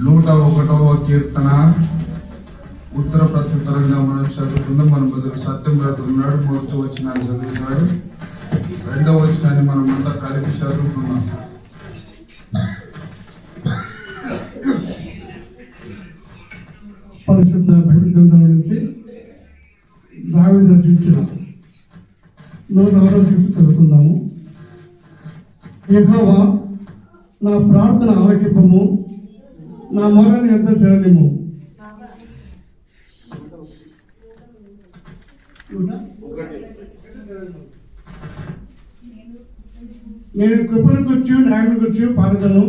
101వ కీర్తన ఉత్తర ప్రత్యుత్తరంగా మనం చదువుకుందాం. మన బదులు సత్యంరాజు ఉన్నాడు. మొదటి వచనాన్ని చదువుతున్నాడు. రెండవ వచనాన్ని మనం అంతా కలిపి చదువుకున్నాం. పరిశుద్ధ బైబిల్ గ్రంథం నుంచి దావీదు రచించిన 106వ కీర్తన చదువుకుందాము. యెహోవా నా ప్రార్థన ఆలకింపుము, నా మొరని యొద్ద చేరనిమ్ము. నేను కృపను గుర్చి న్యాయం గుర్చి పాడదను,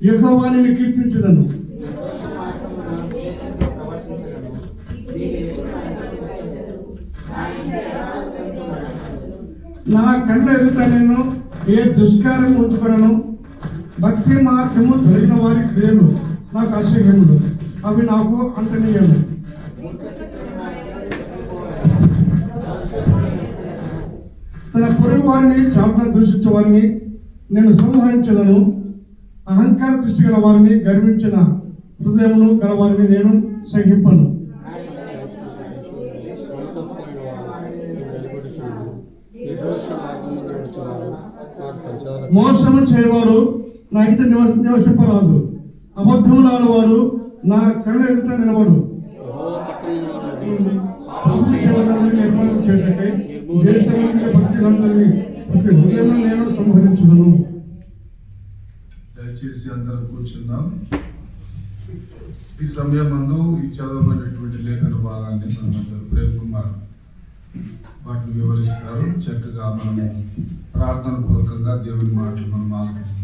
యెహోవాని కీర్తించదను. నా కళ్ళ ఎదుట నేను ఏ దుష్కార్యం ఉంచుకొనను. భక్తి మార్గము దొరికిన వారి క్రియలు నాకు అసహ్యములు, అవి నాకు అంటనీయము. తన పొరుగు వారిని చాటున దూషించే వారిని నేను సంహరించదను. అహంకార దృష్టి గల వారిని, గర్వించిన హృదయమును గలవారిని నేను సహింపను. మోసము చేయవారు నా ఇంట నివసింపరాదు. అబద్ధములు ఆడవాడు నా కళ్ళ ఎదుట నిలబడు. ప్రతి హృదయం నేను సంహరించుదును. దయచేసి అందరూ కూర్చుందాం. ఈ సమయం మందు ఈ చదవబడినటువంటి లేఖన భాగాన్ని మనమందరూ ప్రేమ్ కుమార్ వాటిని వివరిస్తారు. చక్కగా మనము ప్రార్థన పూర్వకంగా దేవుని మాటలు మనం ఆలకిస్తాం.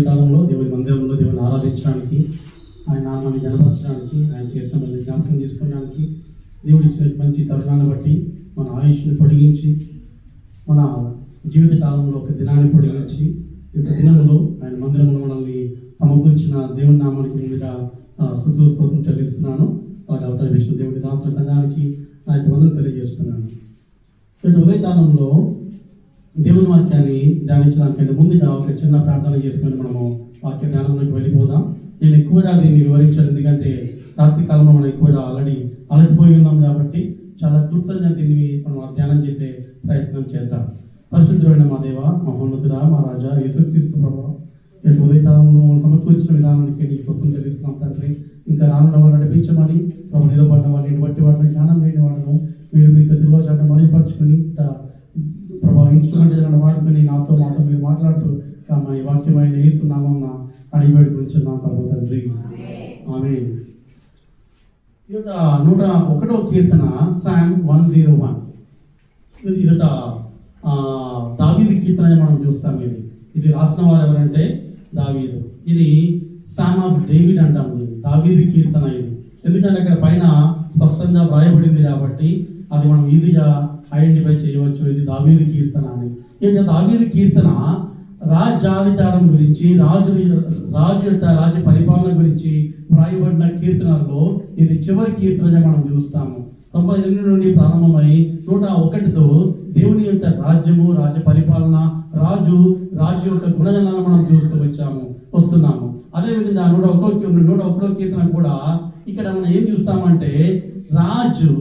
కాలంలో దేవుని మందిరంలో దేవుని ఆరాధించడానికి, ఆయన నామాన్ని జనపరచడానికి, ఆయన చేసిన మన జ్ఞాపకం చేసుకోవడానికి, దేవుడు ఇచ్చిన మంచి తరుణాన్ని బట్టి మన ఆయుష్ని పొడిగించి, మన జీవిత కాలంలో ఒక దినాన్ని పొడిగించి, ఈ యొక్క దినంలో ఆయన మందిరంలో మనల్ని సమకూర్చిన దేవుని నామానికి ముందుగా స్తుతులు స్తోత్రం చెల్లిస్తున్నాను. అలాగే అవతారం ఇచ్చిన దేవుడి దాసుల తండానికి నా యొక్క వందలు తెలియజేస్తున్నాను. ఉదయకాలంలో దేవుని వాక్యాన్ని ధ్యానించడానికంటే ముందుగా ఒక చిన్న ప్రార్థన చేసుకొని మనము వాక్య ధ్యానంలోకి వెళ్ళిపోదాం. నేను ఎక్కువగా దీన్ని వివరించాను, ఎందుకంటే రాత్రి కాలంలో మనం ఎక్కువగా ఆల్రెడీ అలసిపోయి ఉన్నాం కాబట్టి చాలా క్లుప్తంగా దీన్ని మనం ధ్యానం చేసే ప్రయత్నం చేద్దాం. పరిశుద్ధుడైన మా దేవ, మహోన్నతుడా, మా రాజా యేసుక్రీస్తు ప్రభువా, ఇటు ఉదయకాలంలో మనం సమకూర్చిన విధానానికి నీకు స్తోత్రం చెల్లిస్తున్నాం తండ్రి. ఇంకా రానున్న వారిని నడిపించమని, ప్రభు నిలబడిన వారిని బట్టి వారిని జ్ఞానం లేని వాళ్ళను మీరు మీకు సిల్వచాటం మలిపరుచుకుని ప్రభావ ఇన్స్ట్రుమెంట్ ఏదైనా వాడుకొని మాతో మీరు మాట్లాడుతూ మా ఈ వాక్యమైన యేసునామం అడిగివేడు గురించి నా ప్రభు తండ్రి, ఆమేన్. ఈ యొక్క 101వ కీర్తన సామ్ 101 ఇదొక దావీదు కీర్తన మనం చూస్తాం. ఇది రాసిన వారు ఎవరంటే దావీదు. ఇది సామ్ ఆఫ్ డేవిడ్ అంటాం. దావీదు కీర్తన ఇది, ఎందుకంటే అక్కడ పైన స్పష్టంగా వ్రాయబడింది కాబట్టి అది మనం ఈజీగా ఐడెంటిఫై చేయవచ్చు. ఇది దావీదు కీర్తన అని. ఈ యొక్క దావీదు కీర్తన రాజ్యాధికారం గురించి, రాజు యొక్క రాజ్య పరిపాలన గురించి వ్రాయబడిన కీర్తనల్లో ఇది చివరి కీర్తనగా మనం చూస్తాము. 92 నుండి ప్రారంభమై 101తో దేవుని యొక్క రాజ్యము, రాజ్య పరిపాలన, రాజు యొక్క గుణగణాలను మనం చూస్తూ వస్తున్నాము. అదేవిధంగా 101వ కీర్తన కూడా ఇక్కడ మనం ఏం చూస్తామంటే రాజు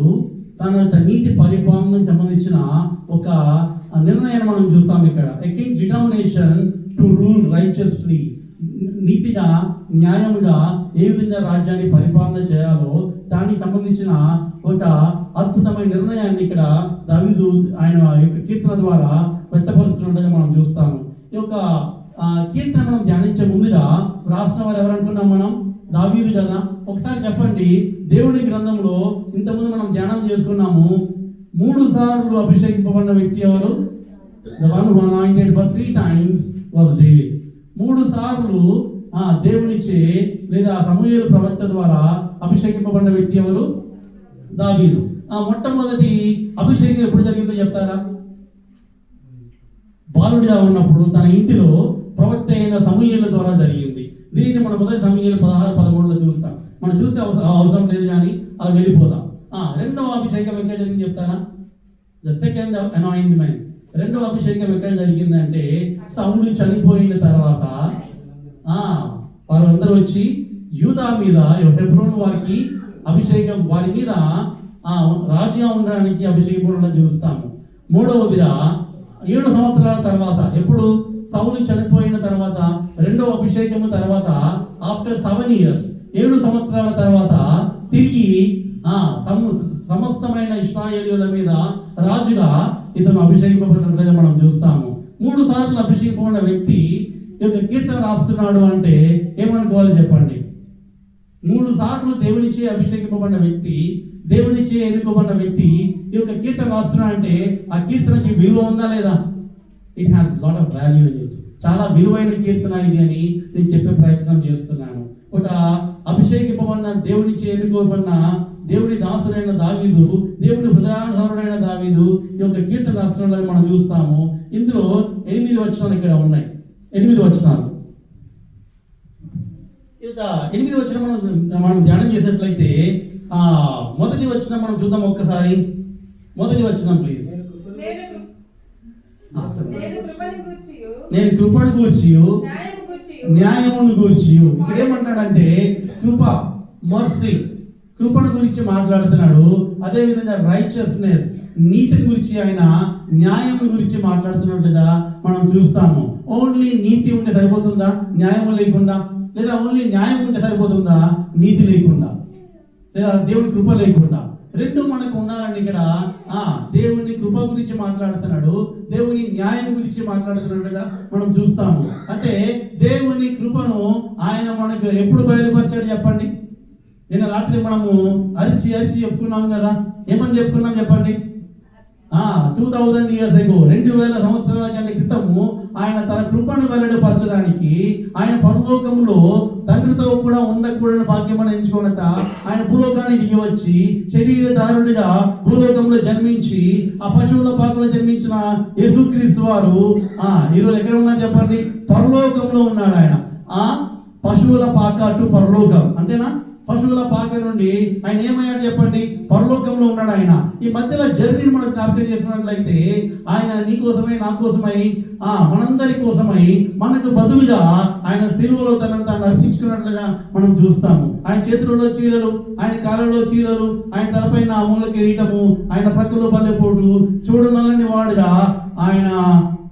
తన యొక్క నీతి పరిపాలనకు సంబంధించిన ఒక నిర్ణయాన్ని మనం చూస్తాం. ఇక్కడ ఎ Kings determination to rule righteously, నీతిగా న్యాయముగా ఏ విధంగా రాజ్యాన్ని పరిపాలన చేయాలో దానికి సంబంధించిన ఒక అద్భుతమైన నిర్ణయాన్ని ఇక్కడ దావీదు ఆయన యొక్క కీర్తన ద్వారా వ్యక్తపరుస్తున్నట్టుగా మనం చూస్తాము. ఈ యొక్క కీర్తన మనం ధ్యానించే ముందుగా రాసిన వారు ఎవరనుకున్నాం మనం? దావీదు కదా. ఒకసారి చెప్పండి, దేవుడి గ్రంథంలో ఇంతకుముందు మనం ధ్యానం చేసుకున్నాము, 3 సార్లు అభిషేకింపబడిన వ్యక్తి ఎవరు? The one who anointed for 3 times was David. 3 సార్లు దేవునిచే లేదా సమూయేలు ప్రవక్త ద్వారా అభిషేకింపబడిన వ్యక్తి ఎవరు? దావీదు. మొట్టమొదటి అభిషేకం ఎప్పుడు జరిగిందో చెప్తారా? బాలుడిగా ఉన్నప్పుడు తన ఇంటిలో ప్రవక్త అయిన సమూయేలు ద్వారా జరిగింది. దీనిని మనం మొదటి సమూయేలు 16-13లో చూస్తాం. మనం చూసే అవసరం లేదు కానీ అలా వెళ్ళిపోదాం. రెండవ అభిషేకం ఎక్కడ జరిగింది చెప్తారా? The second anointment. రెండవ అభిషేకం ఎక్కడ జరిగిందంటే సౌలు చనిపోయిన తర్వాత వారందరూ వచ్చి యూదా మీద, హెబ్రోను వారికి అభిషేకం, వారి మీద రాజుగా ఉండడానికి అభిషేకం చూస్తాము. మూడవదిగా 7 సంవత్సరాల తర్వాత, ఎప్పుడు సౌలు చనిపోయిన తర్వాత రెండవ అభిషేకము తర్వాత ఆఫ్టర్ 7 years 7 సంవత్సరాల తర్వాత తిరిగి సమస్తమైన ఇశ్రాయేలీయుల మీద రాజుగా ఇతను అభిషేకింపబడినట్లుగా మనం చూస్తాము. 3 సార్లు అభిషేకమైన వ్యక్తి ఈ యొక్క కీర్తన రాస్తున్నాడు అంటే ఏమనుకోవాలి చెప్పండి? 3 సార్లు దేవునిచే అభిషేకింపబడిన వ్యక్తి, దేవునిచే ఎన్నుకోబడిన వ్యక్తి ఈ యొక్క కీర్తన రాస్తున్నాడు అంటే ఆ కీర్తనకి విలువ ఉందా లేదా? It has lot of value in it. చాలా విలువైన కీర్తన ఇది అని నేను చెప్పే ప్రయత్నం చేస్తున్నాను. ఒక అభిషేకింపబడిన, దేవునిచే ఎన్నుకోబడిన దేవుని దాసుడైన దావీదు, దేవుని హృదయానుసారుడైన దావీదు ఈ యొక్క కీర్తన రాస్తున్నాడు మనం చూస్తాము. ఇందులో 8 వచనాలు ఇక్కడ ఉన్నాయి. 8 వచనాలు. ఇక 8 వచనం మనం ధ్యానం చేసేట్లయితే మొదటి వచనం మనం చూద్దాం ఒక్కసారి. మొదటి వచనం ప్లీజ్. నేను కృపను గూర్చియు న్యాయమును గూర్చియు. ఇక్కడ ఏమంటాడంటే కృప, మర్సీ, కృపను గురించి మాట్లాడుతున్నాడు. అదే విధంగా రైచియస్నెస్, నీతిని గురించి, ఆయన న్యాయం గురించి మాట్లాడుతున్నట్లుగా మనం చూస్తాము. ఓన్లీ నీతి ఉంటే సరిపోతుందా న్యాయం లేకుండా? లేదా ఓన్లీ న్యాయం ఉంటే సరిపోతుందా నీతి లేకుండా? లేదా దేవుని కృప లేకుండా? రెండు మనకు ఉండాలండి. ఇక్కడ దేవుని కృప గురించి మాట్లాడుతున్నాడు, దేవుని న్యాయం గురించి మాట్లాడుతున్నట్టుగా మనం చూస్తాము. అంటే దేవుని కృపను ఆయన మనకు ఎప్పుడు బయలుపరిచాడు చెప్పండి? నిన్న రాత్రి మనము అరిచి చెప్పుకున్నాం కదా. ఏమని చెప్పుకున్నాం చెప్పండి? 2000 years ago, 2000 సంవత్సరాల కంటే క్రితము ఆయన తన కృపను వెల్లడిపరచడానికి ఆయన పరలోకంలో తండ్రితో కూడా ఉండకూడని భాగ్యమని ఎంచుకోనక ఆయన భూలోకానికి దిగి వచ్చి శరీరధారుడిగా భూలోకంలో జన్మించి ఆ పశువుల పాకలో జన్మించిన యేసుక్రీస్తు వారు ఈరోజు ఎక్కడ ఉన్నారు చెప్పండి? పరలోకంలో ఉన్నాడు ఆయన. పశువుల పాక టు పరలోకం, అంతేనా? పశువుల పాక నుండి ఆయన ఏమయ్యాడు చెప్పండి? పరలోకంలో ఉన్నాడు ఆయన. ఈ మధ్యలో జర్నీని మనం జ్ఞాపకం చేసినట్లయితే ఆయన నీ కోసమై, నా కోసమై, మనందరి కోసమై, మనకు బదులుగా ఆయన సిలువలో తనను తాను అర్పించుకున్నట్లుగా మనం చూస్తాము. ఆయన చేతులలో చీరలు, ఆయన కాళ్ళలో చీరలు, ఆయన తలపైన అమూల కిరీటము, ఆయన ప్రక్కలో బల్లెపోటు, చూడనల్లని వాడుగా ఆయన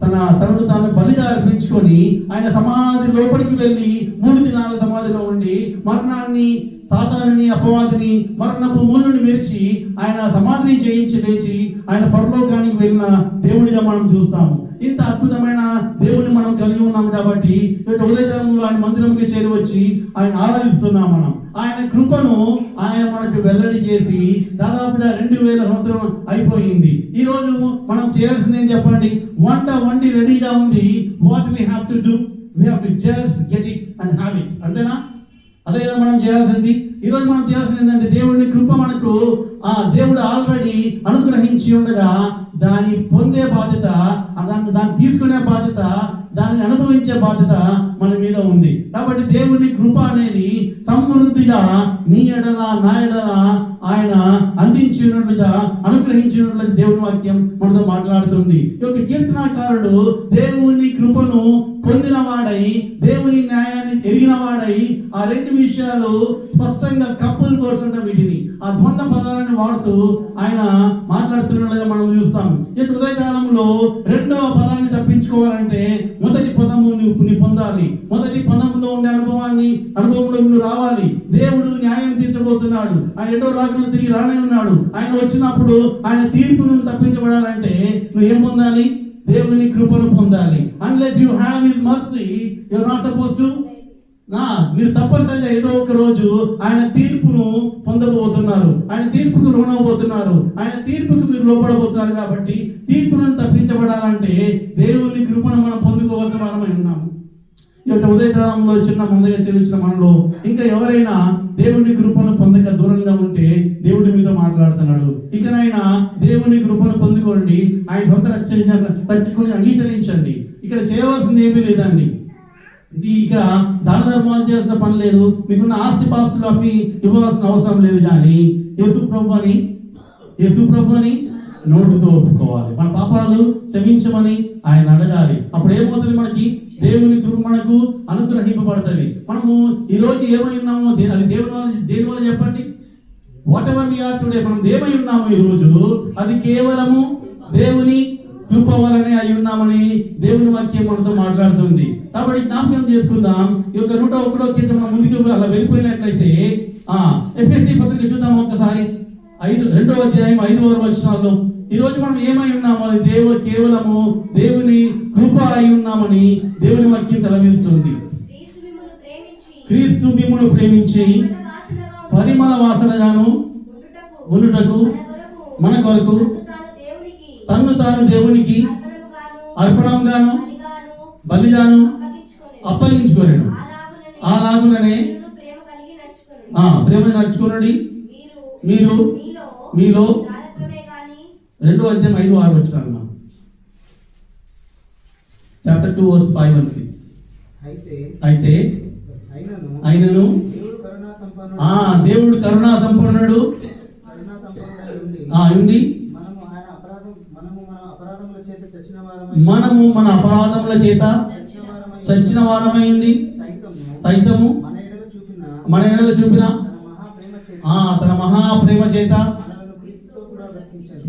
తనను తాను బలిగా అర్పించుకొని ఆయన సమాధి లోపలికి వెళ్ళి 3 దినాల సమాధిలో ఉండి మరణాన్ని, సాతానుని, అపవాదిని, మరణపు మూలను విరిచి ఆయన సమాధిని జయించి లేచి ఆయన పరలోకానికి వెళ్ళిన దేవుడిగా మనం చూస్తాము. ఇంత అద్భుతమైన దేవుడిని మనం కలిగి ఉన్నాం కాబట్టి ఉదయకాలంలో ఆయన మందిరంకి చేరి వచ్చి ఆయన ఆరాధిస్తున్నాం. మనం ఆయన కృపను ఆయన మనకు వెల్లడి చేసి దాదాపుగా 2000 సంవత్సరం అయిపోయింది. ఈ రోజు మనం చేయాల్సింది ఏం చెప్పండి? వండి రెడీగా ఉంది. What we have to do? We have to just get it and have it. అంతేనా? అదే కదా మనం చేయాల్సింది. ఈరోజు మనం చేయాల్సింది ఏంటంటే దేవుడిని కృప మనకు దేవుడు ఆల్రెడీ అనుగ్రహించి ఉండగా దాన్ని పొందే బాధ్యత, దాన్ని తీసుకునే బాధ్యత, దాన్ని అనుభవించే బాధ్యత మన మీద ఉంది. కాబట్టి దేవుని కృప అనేది సమృద్ధిగా నీ ఎడల, నా ఎడల ఆయన అందించినట్లుగా, అనుగ్రహించినట్లుగా దేవుని వాక్యం మనతో మాట్లాడుతుంది. ఈ యొక్క కీర్తనాకారుడు దేవుని కృపను పొందిన వాడై, దేవుని న్యాయాన్ని ఎరిగిన వాడై, ఆ 2 విషయాలు స్పష్టంగా కపుల్ వర్డ్స్ అంటే వీటిని ఆ ద్వంద్వ పదాలను వాడుతూ ఆయన మాట్లాడుతున్నట్లుగా మనం చూస్తాం. ఈ ఉదయకాలంలో రెండవ పదాన్ని తప్పించుకోవాలంటే మొదటి పదము నువ్వు పొందాలి. మొదటి పదంలో ఉండే అనుభవంలో నువ్వు రావాలి. దేవుడు న్యాయం తీర్చబోతున్నాడు. ఆయన రెండో రాకడలో తిరిగి రానే ఉన్నాడు. ఆయన వచ్చినప్పుడు ఆయన తీర్పు నుండి తప్పించబడాలంటే నువ్వు ఏం పొందాలి? దేవుని కృపను పొందాలి. Unless you have his mercy you are not supposed to. మీరు తప్పనిసరిగా ఏదో ఒక రోజు ఆయన తీర్పును పొందబోతున్నారు. ఆయన తీర్పుకు లోనవబోతున్నారు. ఆయన తీర్పుకు మీరు లోపడబోతున్నారు. కాబట్టి తీర్పు నుండి తప్పించబడాలంటే దేవుని కృపను మనం పొందుకోవాల్సిన వారమై ఉన్నాము. ఈ యొక్క ఉదయకాలంలో చిన్న మందగా చెల్లించిన మనలో ఇంకా ఎవరైనా దేవుని కృపను పొందక దూరంగా ఉంటే దేవుడి మీద మాట్లాడుతున్నాడు. ఇకనైనా దేవుని కృపను పొందుకోండి. ఆయన సొంత రక్షకుని అంగీకరించండి. ఇక్కడ చేయవలసింది ఏమీ లేదండి. ఇది ఇక్కడ దాన ధర్మాలు చేసిన పని లేదు, మీకున్న ఆస్తి పాస్తులు అమ్మి ఇవ్వవలసిన అవసరం లేదు. కానీ యేసు ప్రభు అని నోటితో ఒప్పుకోవాలి, మన పాపాలు క్షమించమని ఆయన అడగాలి. అప్పుడు ఏమవుతుంది, మనకి దేవుని కృప మనకు అనుగ్రహింపబడుతుంది. మనము ఈ రోజు ఏమై ఉన్నామో అది దేని వల్ల చెప్పండి? Whatever we are today, మనం ఏమై ఉన్నామో ఈ రోజు అది కేవలము దేవుని కృప వలనే అయి ఉన్నామని దేవుని వాక్యం మనతో మాట్లాడుతుంది. కాబట్టి జ్ఞాపకం చేసుకుందాం. ఈ యొక్క 101వ కీర్తన మనం ముందుకు అలా వెళ్ళిపోయినట్లయితే ఎఫెసీ పత్రిక చూద్దాం ఒకసారి. 2వ అధ్యాయం 5వ వచనాల్లో ఈ రోజు మనం ఏమై ఉన్నామో అది కేవలము దేవుని కృప అయి ఉన్నామని దేవుని వాక్యం తెలవిస్తుంది. క్రీస్తు మిమ్మును ప్రేమించి పరిమళ వాసనగాను ఉండుటకు మన కొరకు తన్ను తాను దేవునికి అర్పణంగాను బలిగాను అప్పగించుకోలేను. అలాగుననే ప్రేమ నడుచుకున్నది మీరు మీలో 2వ అధ్యాయం 5-6 వచనాలు. Chapter 2 verse 5 and 6. అయితే అయినను దేవుడు కరుణా సంపన్నుడు ఉండి మనము మన అపరాధముల చేత చచ్చిన వారమై ఉండి సైతము మన ఎడల చూపిన తన మహా ప్రేమ చేత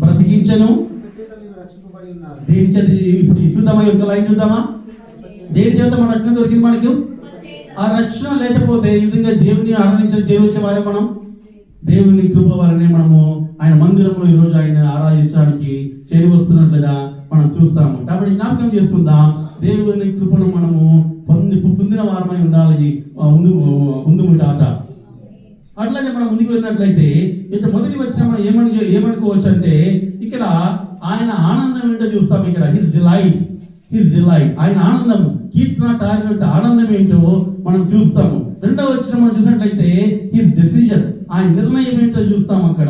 బ్రతికించను. దేని చేత? ఇప్పుడు చూద్దామా, యొక్క లైన్ చూద్దామా? దేని చేత మన రక్షణ దొరికింది? మనకు ఆ రక్షణ లేకపోతే ఈ విధంగా దేవుని ఆరాధించడం చేరవచ్చే వారే మనం. దేవుని కృప వలనే మనము ఆయన మందిరంలో ఈరోజు ఆయన ఆరాధించడానికి చేరి వస్తున్నట్లుగా మనం చూస్తాము. కాబట్టి జ్ఞాపకం చేసుకుందాం, దేవుని కృపను మనము పొందిన వారమై ఉండాలి ముందుముటాట. అట్లాగే మనం ముందుకు వెళ్ళినట్లయితే ఇక మొదటి వచ్చిన మనం ఏమనుకోవచ్చు అంటే ఇక్కడ ఆయన ఆనందం ఏంటో చూస్తాం. ఇక్కడ హిస్ డిలైట్ ఆయన ఆనందం, కీర్తనకారుని యొక్క ఆనందం ఏంటో మనం చూస్తాము. 2వ వచనం మనం చూసినట్లయితే హిస్ డెసిజన్, ఆయన నిర్ణయం ఏంటో చూస్తాం అక్కడ.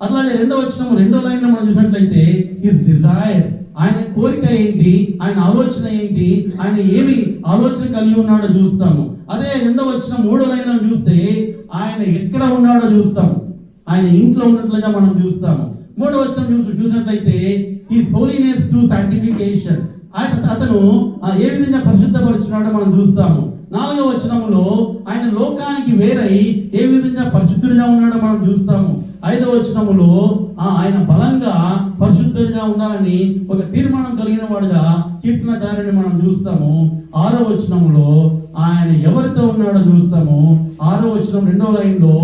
అట్లాగే 2వ వచనం 2వ లైన్ మనం చూసినట్లయితే హిస్ డిజైర్, ఆయన కోరిక ఏంటి, ఆయన ఆలోచన ఏంటి, ఆయన ఏమి ఆలోచన కలిగి ఉన్నాడో చూస్తాము. అదే 2వ వచనం 3వ లైన్ చూస్తే ఆయన ఎక్కడ ఉన్నాడో చూస్తాము, ఆయన ఇంట్లో ఉన్నట్లుగా మనం చూస్తాము. 3వ వచనం చూసినట్లయితే హిస్ హోలీనెస్ త్రూ సాంక్టిఫికేషన్, అతను ఏ విధంగా పరిశుద్ధపరుచున్నాడో మనం చూస్తాము. 4వ వచనంలో ఆయన లోకానికి వేరై ఏ విధంగా పరిశుద్ధుడిగా ఉన్నాడో మనం చూస్తాము. 5వ వచనములో ఆయన బలంగా పరిశుద్ధుడిగా ఉండాలని ఒక తీర్మానం కలిగిన వాడుగా కీర్తనకారుని మనం చూస్తాము. 6వ వచనములో ఆయన ఎవరితో ఉన్నాడో చూస్తాము. 6వ వచనం 2వ లైన్లో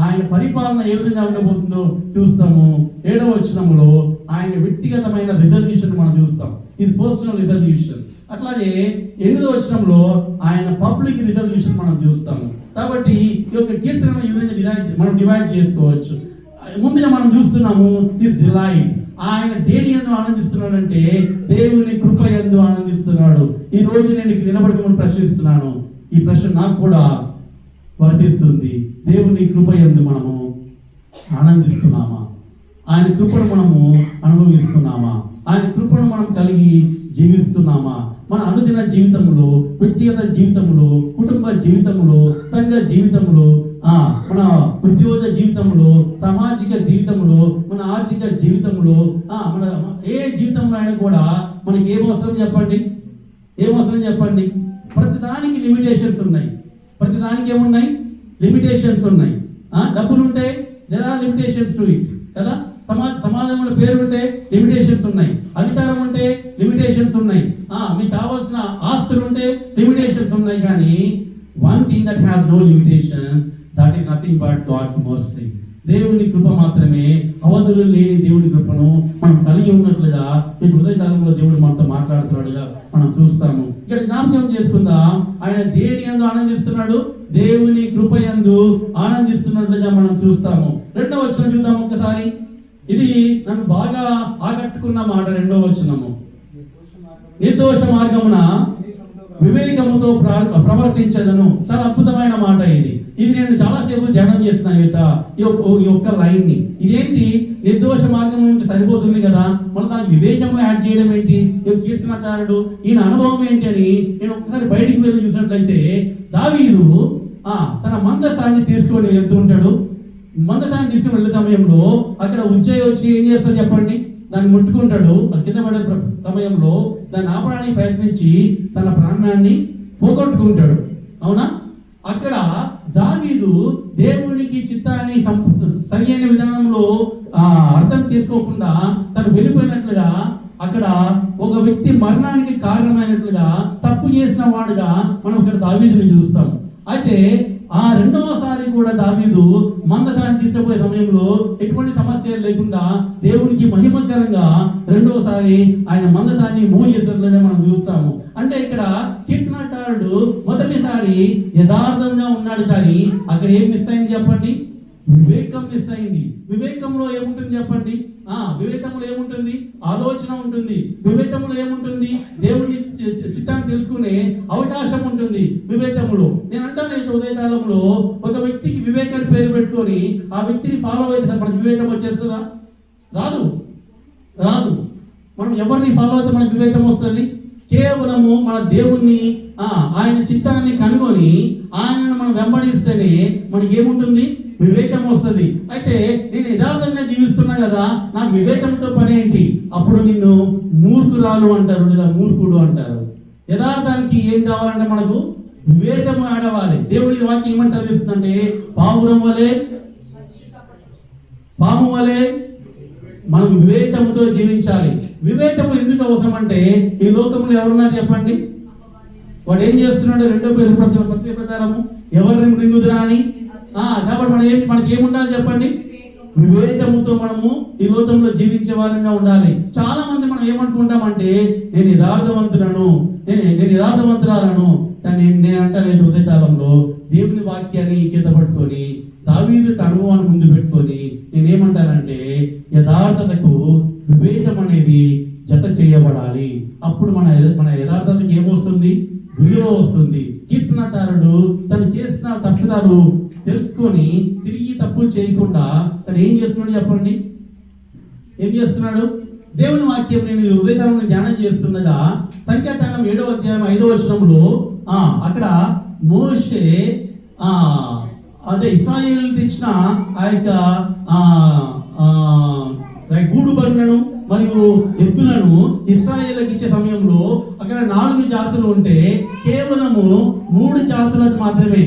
ఆయన పరిపాలన ఏ విధంగా ఉండబోతుందో చూస్తాము. 7వ వచనములో ఆయన వ్యక్తిగతమైన రిజల్యూషన్ మనం చూస్తాం, ఇది పర్సనల్ రిజల్యూషన్. అట్లాగే 8వ వచనంలో ఆయన పబ్లిక్ రిజల్యూషన్ మనం చూస్తాము. కాబట్టి ఈ యొక్క కీర్తనను ఈ విధంగా మనం డివైడ్ చేసుకోవచ్చు. ముందుగా మనం చూస్తున్నాము హిస్ డిలైట్, ఆయన దేని యందు ఆనందిస్తున్నాడంటే దేవుని కృప యందు ఆనందిస్తున్నాడు. ఈ రోజు నేను ఇక్కడ నిలబడి ప్రశ్నిస్తున్నాను, ఈ ప్రశ్న నాకు కూడా వర్తిస్తుంది. దేవుని కృప యందు మనము ఆనందిస్తున్నామా? ఆయన కృపను మనము అనుభవిస్తున్నామా? ఆయన కృపను మనం కలిగి జీవిస్తున్నామా? మన అనుదిన జీవితంలో, వ్యక్తిగత జీవితంలో, కుటుంబ జీవితంలో, సంఘ జీవితంలో, మన ఉద్యోగ జీవితంలో, సామాజిక జీవితంలో, మన ఆర్థిక జీవితంలో, మన ఏ జీవితంలో అయినా కూడా మనకి ఏమవసరం చెప్పండి? ప్రతిదానికి లిమిటేషన్స్ ఉన్నాయి. ప్రతిదానికి ఏమున్నాయి? లిమిటేషన్స్ ఉన్నాయి. డబ్బులు ఉంటే there are limitations to it కదా. సమాజంలో పేరు ఉంటే లిమిటేషన్స్ ఉన్నాయి. అధికారం ఉంటే లిమిటేషన్స్ ఉన్నాయి. మీకు కావాల్సిన ఆస్తులు ఉంటే లిమిటేషన్స్ ఉన్నాయి. కానీ one thing that has no limitation, that is nothing but God's mercy. దేవుని కృప మాత్రమే. అవధులు లేని దేవుని కృపను మనం కలిగి ఉన్నట్లుగా ఈ హృదయకాలంలో దేవుడు మనతో మాట్లాడుతున్నాడుగా మనం చూస్తాము. ఇక్కడ జ్ఞాపకం చేసుకుందాం, ఆయన దేని యందు ఆనందిస్తున్నాడు? దేవుని కృప యందు ఆనందిస్తున్నట్లుగా మనం చూస్తాము. 2వ వచనం చూద్దాం ఒక్కసారి. ఇది నన్ను బాగా ఆకట్టుకున్న మాట. 2వ వచనము, నిర్దోష మార్గమున వివేకముతో ప్రవర్తించదను. చాలా అద్భుతమైన మాట ఇది. ఇది నేను చాలాసేపు ధ్యానం చేస్తున్నా ఈ ఒక్క లైన్ ని. ఇదేంటి, నిర్దోష మార్గం నుంచి సరిపోతుంది కదా, మన దానికి వివేకము యాడ్ చేయడం ఏంటి? కీర్తనకారుడు ఈయన అనుభవం ఏంటి అని నేను ఒక్కసారి బయటికి వెళ్ళి చూసినట్లయితే, దావీదు తన మందసాన్ని తీసుకొని వెళ్తుంటాడు. మందసాన్ని తీసుకుని వెళ్ళే సమయంలో అక్కడ ఉజ్జయి వచ్చి ఏం చేస్తాడు చెప్పండి? దాన్ని ముట్టుకుంటాడు. అది కింద పడే సమయంలో దాన్ని ఆపడానికి ప్రయత్నించి తన ప్రాణాన్ని పోగొట్టుకుంటాడు. అవునా? అక్కడ దావీదు దేవునికి చిత్తాన్ని సరి అయిన విధానంలో అర్థం చేసుకోకుండా తను వెళ్ళిపోయినట్లుగా, అక్కడ ఒక వ్యక్తి మరణానికి కారణమైనట్లుగా తప్పు చేసిన వాడుగా మనం ఇక్కడ దావీదుని చూస్తాం. అయితే ఆ రెండవసారి కూడా దావీదు మందసాన్ని తీసుకుపోయే సమయంలో ఎటువంటి సమస్యలు లేకుండా దేవునికి మహిమకరంగా రెండవసారి ఆయన మందసాన్ని మూవ్ చేసినట్లుగా మనం చూస్తాము. అంటే ఇక్కడ కీర్తనకారుడు మొదటిసారి యథార్థంగా ఉన్నాడు, కానీ అక్కడ ఏం మిస్ అయింది చెప్పండి? వివేకం మిస్ అయింది. వివేకంలో ఏముంటుంది చెప్పండి? వివేకంలో ఏముంటుంది? ఆలోచన ఉంటుంది. వివేకంలో ఏముంటుంది? దేవుని చిత్తాన్ని తెలుసుకునే అవకాశం ఉంటుంది వివేకంలో. నేను అంటాను, ఉదయకాలంలో ఒక వ్యక్తికి వివేకాన్ని పేరు పెట్టుకొని ఆ వ్యక్తిని ఫాలో అయితే మనకు వివేకం వచ్చేస్తుందా? రాదు. మనం ఎవరిని ఫాలో అయితే మనకు వివేకం వస్తుంది? కేవలము మన దేవుణ్ణి ఆయన చిత్తాన్ని కనుగొని ఆయనను మనం వెంబడిస్తేనే మనకి ఏముంటుంది? వివేకం వస్తుంది. అయితే నేను యథార్థంగా జీవిస్తున్నా కదా, నాకు వివేకంతో పని ఏంటి? అప్పుడు నిన్ను మూర్ఖురాలు అంటారు లేదా మూర్ఖుడు అంటారు. యథార్థానికి ఏం కావాలంటే మనకు వివేకము ఆడవాలి. దేవుడి వాక్యం ఏమని తెలియజేస్తుందంటే, పాము వలె మనం వివేకముతో జీవించాలి. వివేకము ఎందుకు అవసరం అంటే, ఈ లోకంలో ఎవరున్నారు చెప్పండి? వాడు ఏం చేస్తున్నాడు? 2 పేతురు పత్రిక ప్రకారము ఎవరిని మృంగుదురా అని. కాబట్టి మనకి ఏముండాలి చెప్పండి? వివేకముతో మనము ఈ లోకంలో జీవించే వాళ్ళంగా ఉండాలి. చాలా మంది మనం ఏమనుకుంటామంటే, నేను యథార్థవంతురాలను. కానీ నేను అంటలేదు, ఉదయకాలంలో దేవుని వాక్యాన్ని చేత పట్టుకొని దావీదు అనుభవాన్ని ముందు పెట్టుకొని నేనేమంటానంటే, యథార్థతకు వివేకం అనేది జత చేయబడాలి. అప్పుడు మన యథార్థతకి ఏమొస్తుంది? విలువ వస్తుంది. కీర్తనకారుడు తను చేసిన తప్పిదాలు తెలుసుకొని తిరిగి తప్పులు చేయకుండా తను ఏం చేస్తున్నాడు చెప్పండి? ఏం చేస్తున్నాడు? దేవుని వాక్యం నేను ఉదయకాలంలో ధ్యానం చేస్తుండగా సంఖ్యాకాండం 7వ అధ్యాయం 5వ వచనంలో అక్కడ మోషే అంటే ఇశ్రాయేలుకు తెచ్చిన ఆ యొక్క గూడు బండ్లను మరియు ఎద్దులను ఇశ్రాయేలుకి ఇచ్చే సమయంలో అక్కడ 4 జాతులు ఉంటే కేవలము 3 జాతులకు మాత్రమే,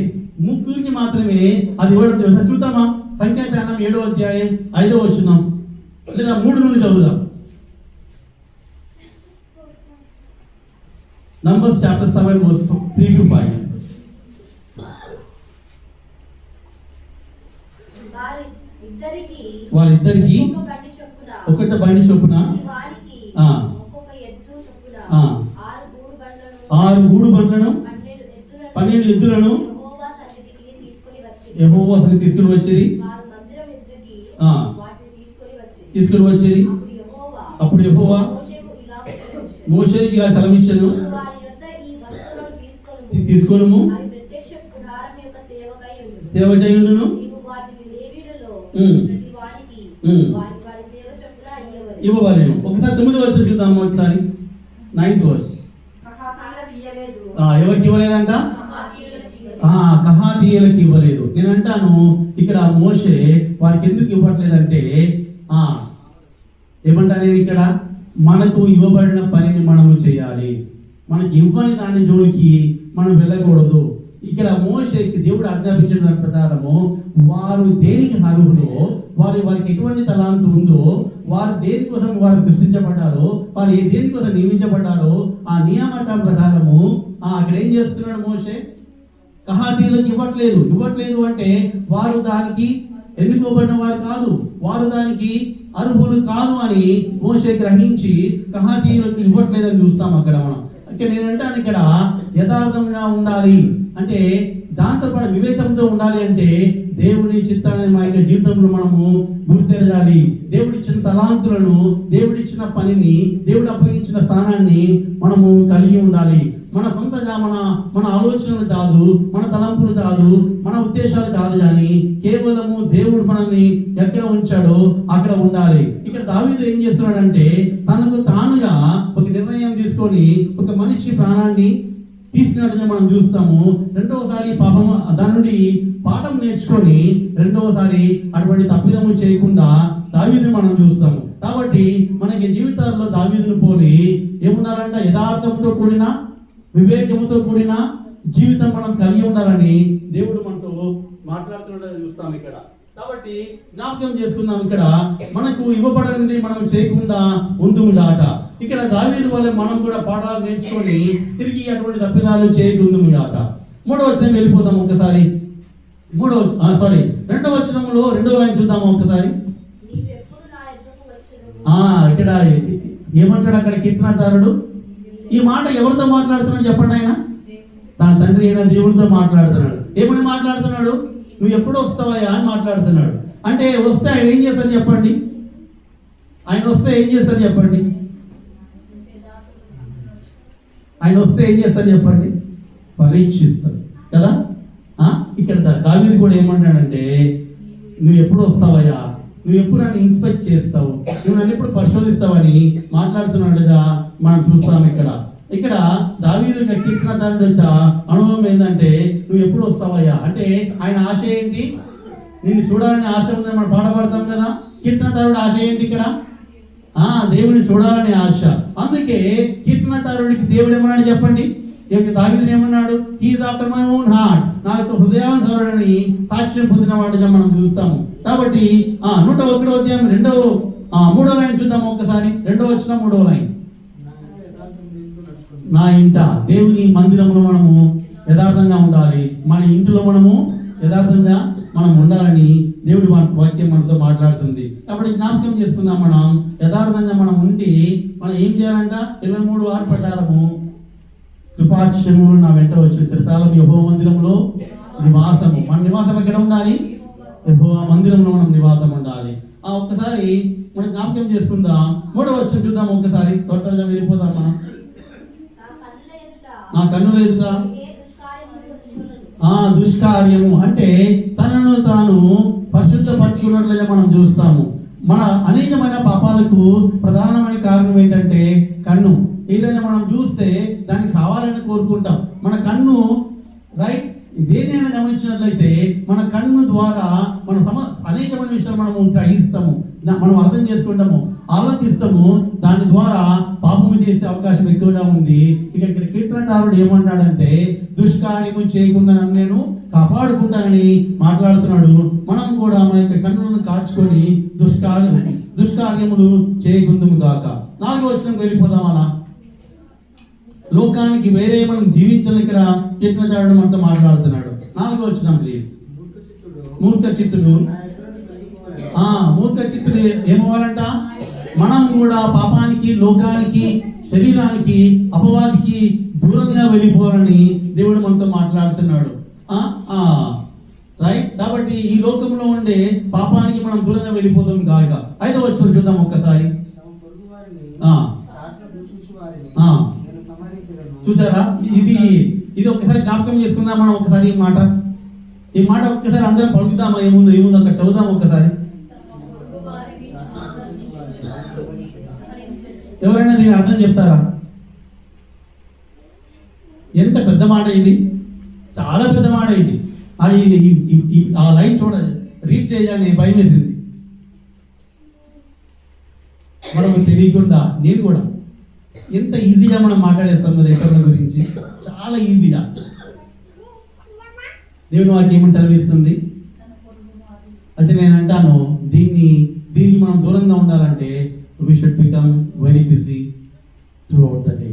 3 మాత్రమే అది ఇవ్వడం. చూద్దామా? సంఖ్యాకాండం 7వ అధ్యాయం 5వ వచనం లేదా 3 నుండి చదువుదాం. Numbers chapter 7 verse 3 to 5. వారిద్దరికి ఒక్కొక్క బండి చొప్పున 6 గూడు బండ్లను 12 ఎద్దులను యెహోవా సన్నిధికి తీసుకుని వచ్చేది. అప్పుడు యెహోవా మోషేకి ఇలా సెలవిచ్చెను, తీసుకొనుము సేవకైయుండును ఇవ్వవలెను. ఒకసారి 9వ వచనం చూద్దాం. ఒకసారి 9th verse. ఎవరికి ఇవ్వలేదంట? కహాతీయులకు ఇవ్వలేదు. నేను అంటాను, ఇక్కడ మోషే వారికి ఎందుకు ఇవ్వట్లేదంటే, ఏమంటా నేను ఇక్కడ, మనకు ఇవ్వబడిన పనిని మనము చేయాలి. మనకి ఇవ్వని దాని జోలికి మనం వెళ్ళకూడదు. ఇక్కడ మోషేకి దేవుడు ఆజ్ఞాపించిన దాని ప్రకారము వారు దేనికి అర్హులో, వారికి ఎటువంటి తలాంతు ఉందో, వారు దేనికోసం వారు సృష్టించబడ్డారో, వారు దేనికోసం నియమించబడ్డారో ఆ నియామకం ప్రకారము అక్కడ ఏం చేస్తున్నాడు మోషే? కహాతీయులకు ఇవ్వట్లేదు అంటే వారు దానికి ఎన్నుకోబడిన వారు కాదు, వారు దానికి అర్హులు కాదు అని మోషే గ్రహించి కహాతీయులకు ఇవ్వట్లేదని చూస్తాం అక్కడ మనం. నేనంటాను ఇక్కడ యథార్థంగా ఉండాలి అంటే, దాంతోపాటు వివేకంతో ఉండాలి అంటే దేవుని చిత్తాన్ని మా యొక్క జీవితంలో మనము గుర్తెరగాలి. దేవుడిచ్చిన తలాంతులను, దేవుడిచ్చిన పనిని, దేవుడు అప్పగించిన స్థానాన్ని మనము కలిగి ఉండాలి. మన సొంతగా మన ఆలోచనలు కాదు, మన తలంపులు కాదు, మన ఉద్దేశాలు కాదు, కానీ కేవలము దేవుడు మనల్ని ఎక్కడ ఉంచాడో అక్కడ ఉండాలి. ఇక్కడ దావీదు ఏం చేస్తున్నాడంటే తనకు తానుగా ఒక నిర్ణయం తీసుకొని ఒక మనిషి ప్రాణాన్ని తీసినట్టుగా మనం చూస్తాము. రెండవసారి పాపం దాని నుండి పాఠం నేర్చుకొని రెండవసారి అటువంటి తప్పిదము చేయకుండా దావీదుని మనం చూస్తాము. కాబట్టి మనకి జీవితాల్లో దావీదును పోలి ఏముండాలంట? యథార్థంతో కూడిన వివేకముతో కూడిన జీవితం మనం కలిగి ఉండాలని దేవుడు మనతో మాట్లాడుతున్నట్టు చూస్తాం ఇక్కడ. కాబట్టి జ్ఞాపకం చేసుకుందాం, ఇక్కడ మనకు ఇవ్వబడినది మనం చేయకుండా ఉందుముగాక. ఇక్కడ దావీదు వల్ల మనం కూడా పాఠాలు నేర్చుకొని తిరిగి అటువంటి తప్పిదాలు చేయకుందుముగాక. 3వ వచనం వెళ్ళిపోదాం ఒకసారి. 2వ వచనంలో 2వ లైన్ చూద్దాము ఒకసారి. ఇక్కడ ఏమంటాడు అక్కడ కీర్తనకారుడు? ఈ మాట ఎవరితో మాట్లాడుతున్నాడు చెప్పండి? ఆయన తన తండ్రి అయిన దేవునితో మాట్లాడుతున్నాడు. ఏమని మాట్లాడుతున్నాడు? నువ్వు ఎప్పుడు వస్తావయ్యా అని మాట్లాడుతున్నాడు. అంటే వస్తే ఆయన ఏం చేస్తాడు చెప్పండి? ఆయన వస్తే ఏం చేస్తాడు చెప్పండి? ఆయన వస్తే ఏం చేస్తాడు చెప్పండి? పరీక్షిస్తాడు కదా. ఇక్కడ దావీదు కూడా ఏమంటాడంటే నువ్వు ఎప్పుడు వస్తావయ్యా, నువ్వు ఎప్పుడు నన్ను ఇన్స్పెక్ట్ చేస్తావు, నువ్వు నన్ను ఎప్పుడు పరిశోధిస్తావని మాట్లాడుతున్నాడుగా మనం చూస్తాం. ఇక్కడ దావీదు కీర్తనకారుడు యొక్క అనుభవం ఏంటంటే నువ్వు ఎప్పుడు వస్తావయ్యా అంటే ఆయన ఆశ ఏంటి? నిన్ను చూడాలని ఆశ ఉందని మనం పాడబడతాం కదా. కీర్తనకారుడు ఆశ ఏంటి ఇక్కడ? దేవుని చూడాలనే ఆశ. అందుకే కీర్తనకారుడికి దేవుడు ఏమన్నాడు చెప్పండి? దావీదుని ఏమన్నాడు? He is after my own heart, నా యొక్క హృదయానుసారుడని సాక్ష్యం పొందిన వాడిగా మనం చూస్తాము. కాబట్టి 101వ అధ్యాయం 3వ లైన్ చూద్దాము ఒకసారి. 2వ వచనం 3వ లైన్. నా ఇంట దేవుని మందిరంలో మనము యథార్థంగా ఉండాలి, మన ఇంటిలో మనము యథార్థంగా మనం ఉండాలని దేవుడి వాక్యం మనతో మాట్లాడుతుంది. కాబట్టి జ్ఞాపకం చేసుకుందాం, మనం యథార్థంగా మనం ఉండి మనం ఏం చేయాలంట? 23:6 ప్రకారము కృపాక్షములు నా వెంట వచ్చిన చిరకాలం యెహోవా మందిరంలో నివాసము. మన నివాసం ఎక్కడ ఉండాలి? యెహోవా మందిరంలో మనం నివాసం ఉండాలి. ఒక్కసారి మనం జ్ఞాపకం చేసుకుందాం. 3వ వచనం చూద్దాం ఒకసారి. త్వరగా వెళ్ళిపోదాం మనం. నా కన్నుల ఎదుట దుష్కార్యము అంటే తనను తాను పరిశుద్ధపరచుకున్నట్లుగా మనం చూస్తాము. మన అనేకమైన పాపాలకు ప్రధానమైన కారణం ఏంటంటే కన్ను. ఏదైనా మనం చూస్తే దాన్ని కావాలని కోరుకుంటాం. మన కన్ను రైట్ దేనైనా గమనించినట్లయితే మన కన్ను ద్వారా మన అనేకమైన విషయాలు మనము గ్రహిస్తాము, మనం అర్థం చేసుకుంటాము, ఆలోచిస్తాము. దాని ద్వారా పాపము చేసే అవకాశం ఎక్కువగా ఉంది. ఇక్కడ కీర్తనకారుడు ఏమంటాడంటే దుష్కార్యము చేయకుండా నన్ను నేను కాపాడుకుంటానని మాట్లాడుతున్నాడు. మనం కూడా మన యొక్క కన్నులను కాచుకొని దుష్కార్యములు చేయకుందుము గాక. 4వ వచనం వెళ్ళిపోదాం. అలా లోకానికి వేరే మనం జీవించాలని ఇక్కడ కీర్తనకారుడు మనతో మాట్లాడుతున్నాడు. 4వ వచనం ప్లీజ్. మూర్ఖ చిత్తుడు ఏమవ్వాలంట? మనం కూడా పాపానికి, లోకానికి, శరీరానికి, అపవాదికి దూరంగా వెళ్ళిపోవాలని దేవుడు మనతో మాట్లాడుతున్నాడు. రైట్. కాబట్టి ఈ లోకంలో ఉండే పాపానికి మనం దూరంగా వెళ్ళిపోతాం కాక. 5వ వచనం చూద్దాం ఒక్కసారి. చూసారా? ఇది ఒక్కసారి జ్ఞాపకం చేసుకుందాం మనం. ఒకసారి ఈ మాట ఒక్కసారి అందరం పలుకుదామా? ఏముందో అక్కడ చదువుదాం ఒక్కసారి. ఎవరైనా దీని అర్థం చెప్తారా? ఎంత పెద్ద మాట ఇది, చాలా పెద్ద మాట ఇది. ఆ లైన్ రీడ్ చేయాలని భయం వేసింది. మనకు తెలియకుండా నేను కూడా ఎంత ఈజీగా మనం మాట్లాడేస్తాం కదా ఇతరుల గురించి, చాలా ఈజీగా. దేవుని వాక్యం ఏమని తెలివిస్తుంది? అయితే నేను అంటాను, దీనికి మనం దూరంగా ఉండాలంటే we should become very busy throughout the day.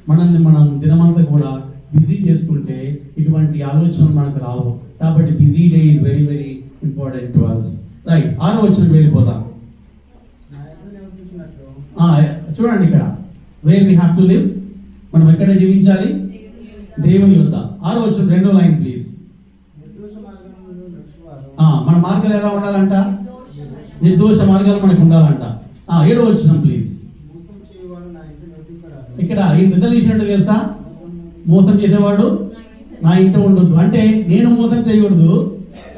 మనల్ని మనం దినమంతా కూడా బిజీ చేసుకుంటే ఇటువంటి ఆలోచనలు మనకు రావు. కాబట్టి busy day is very very important to us. Right. 6వ వచనం వెళ్ళిపోదాం. చూడండి ఇక్కడ where we have to live, మనం ఎక్కడ జీవించాలి? దేవుని యొద్ద. 6వ వచనం 2వ లైన్ ప్లీజ్. మన మార్గాలు ఎలా ఉండాలంట? నిర్దోష మార్గాలు మనకు ఉండాలంట. 7వ వచనం ప్లీజ్. ఇక్కడ ఈ నిద్రలేసినట్టు తెలుసా? మోసం చేసేవాడు నా ఇంట్లో ఉండొద్దు. అంటే నేను మోసం చేయకూడదు,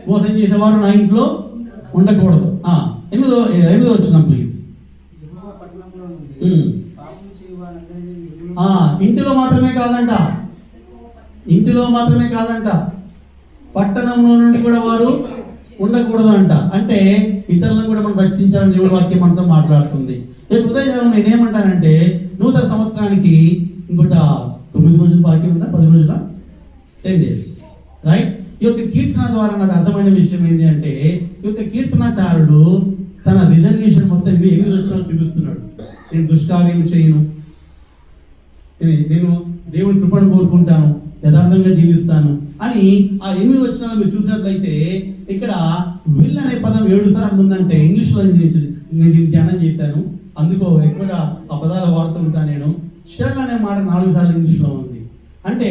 మోసం చేసేవాడు నా ఇంట్లో ఉండకూడదు. ఎనిమిదో వచ్చినాం ప్లీజ్. ఇంటిలో మాత్రమే కాదంట, ఇంటిలో మాత్రమే కాదంట, పట్టణంలో నుండి కూడా వారు ఉండకూడదు అంట. అంటే ఇతరులను కూడా మనం రక్షించాలని దేవుడి వాక్యం మనతో మాట్లాడుతుంది. రేపు ఉదయం నేనేమంటానంటే, నూతన సంవత్సరానికి ఇంకొక 9 రోజుల వాక్యం ఉందా, 10 రోజుల 10 days, రైట్? ఈ యొక్క కీర్తన ద్వారా నాకు అర్థమైన విషయం ఏంటి అంటే, ఈ యొక్క కీర్తనకారుడు తన రిజల్యూషన్ మొత్తం 8 వచనాలు చూపిస్తున్నాడు. నేను దుష్కార్యం చేయను, నేను దేవుని కృపను కోరుకుంటాను, యథార్థంగా జీవిస్తాను అని ఆ 8 వచనాలు మీరు చూసినట్లయితే ఇక్కడ విల్ అనే పదం 7 సార్లు ఉందంటే ఇంగ్లీష్లో నేను ధ్యానం చేశాను, అందుకో ఎక్కువగా ఆ పదాలు వాడుతూ ఉంటాను నేను. షెల్ అనే మాట 4 సార్లు ఇంగ్లీష్లో ఉంది. అంటే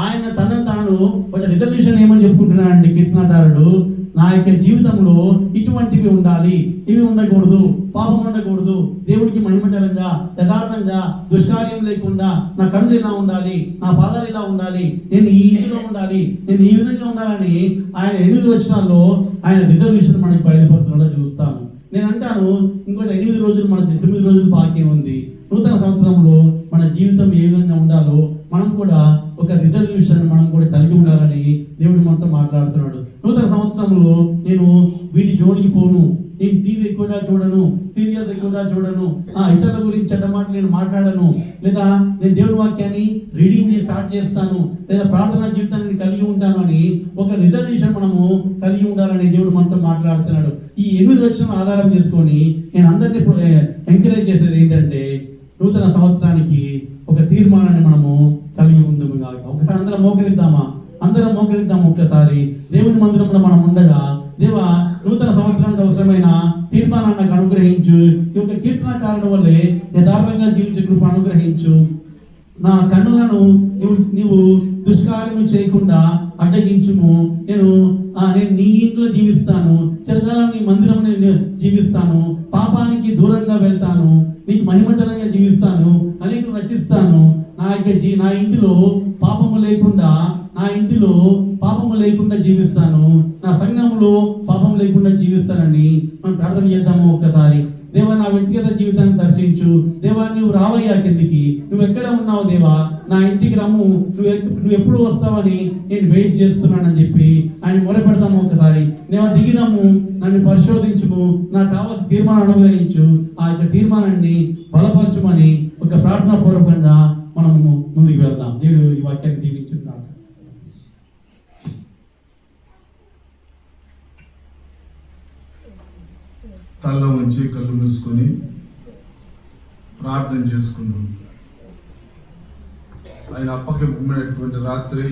ఆయన తనను తాను ఒక రిజల్యూషన్ ఏమని చెప్పుకుంటున్నాడంటే కీర్తనకారుడు, నా యొక్క జీవితంలో ఇటువంటివి ఉండాలి, ఇవి ఉండకూడదు, పాపం ఉండకూడదు, దేవుడికి మహిమకరంగా యథార్థంగా దుష్కార్యం లేకుండా నా కళ్ళు ఇలా ఉండాలి, నా పాదాలు ఇలా ఉండాలి, నేను ఈ ఇంటిలో ఉండాలి, నేను ఈ విధంగా ఉండాలని ఆయన 8 వచనాల్లో ఆయన రిజల్యూషన్ మనకి బయలుపరుతున్నట్టు చూస్తాము. నేను అంటాను ఇంకొక 8 రోజులు, మనకు 9 రోజులు బాకీ ఉంది. నూతన సంవత్సరంలో మన జీవితం ఏ విధంగా ఉండాలో మనం కూడా ఒక రిజల్యూషన్ మనం కూడా కలిగి ఉండాలని దేవుడు మనతో మాట్లాడుతున్నాడు. నూతన సంవత్సరంలో నేను వీటి జోలికి పోను, నేను టీవీ ఎక్కువగా చూడను, సీరియల్స్ ఎక్కువగా చూడను, ఇతరుల గురించి చెడ్డ మాటలు నేను మాట్లాడను, లేదా నేను దేవుని వాక్యాన్ని రీడింగ్ స్టార్ట్ చేస్తాను, లేదా ప్రార్థనా జీవితాన్ని కలిగి ఉంటాను అని ఒక రిజల్యూషన్ మనము కలిగి ఉండాలని దేవుడు మనతో మాట్లాడుతున్నాడు. ఈ 8 వచనం ఆధారం చేసుకొని నేను అందరినీ ఎంకరేజ్ చేసేది ఏంటంటే, నూతన సంవత్సరానికి ఒక తీర్మానాన్ని మనము కలిగి ఉందాము కాక. ఒకసారి అందరం మోకరిద్దాం ఒక్కసారి దేవుని మందిరంలో మనం ఉండగా, దేవా నూతన సంవత్సరానికి అవసరమైన తీర్మానాన్ని నాకు అనుగ్రహించు, ఈ యొక్క కీర్తనకారుడు వల్లే యథార్థంగా జీవించే కృప అనుగ్రహించు, నా కన్నులను నీవు దుష్కార్యము చేయకుండా అడ్డగించుము, నేను నీ ఇంట్లో జీవిస్తాను, చిరకాలం నీ మందిరం నేను జీవిస్తాను, పాపానికి దూరంగా వెళ్తాను, నీకు మహిమకరంగా జీవిస్తాను, అనేకులు రచిస్తాను, నా ఇంటిలో పాపము లేకుండా జీవిస్తాను, నా సంఘంలో పాపం లేకుండా జీవిస్తానని మనం ప్రార్థన చేద్దాము ఒక్కసారి. దేవా నా వ్యక్తిగత జీవితాన్ని దర్శించు, దేవా నువ్వు రావయ్యా కిందికి, నువ్వు ఎక్కడ ఉన్నావు దేవా, నా ఇంటికి రమ్ము, నువ్వు ఎప్పుడు వస్తావని నేను వెయిట్ చేస్తున్నానని చెప్పి ఆయన మొరపెడతాము ఒక్కసారి. దేవా దిగిరమ్ము, నన్ను పరిశోధించుము, నాకు కావాల్సిన తీర్మానం అనుగ్రహించు, ఆ యొక్క తీర్మానాన్ని బలపరచుమని ఒక ప్రార్థనా పూర్వకంగా మనము ముందుకు వెళ్దాం. దేవుడు ఈ వాక్యాన్ని దీవించున్నాడు. తల్ల ఉంచి కళ్ళు మూసుకొని ప్రార్థన చేసుకుందాం. ఆయన అప్పకి రాత్రి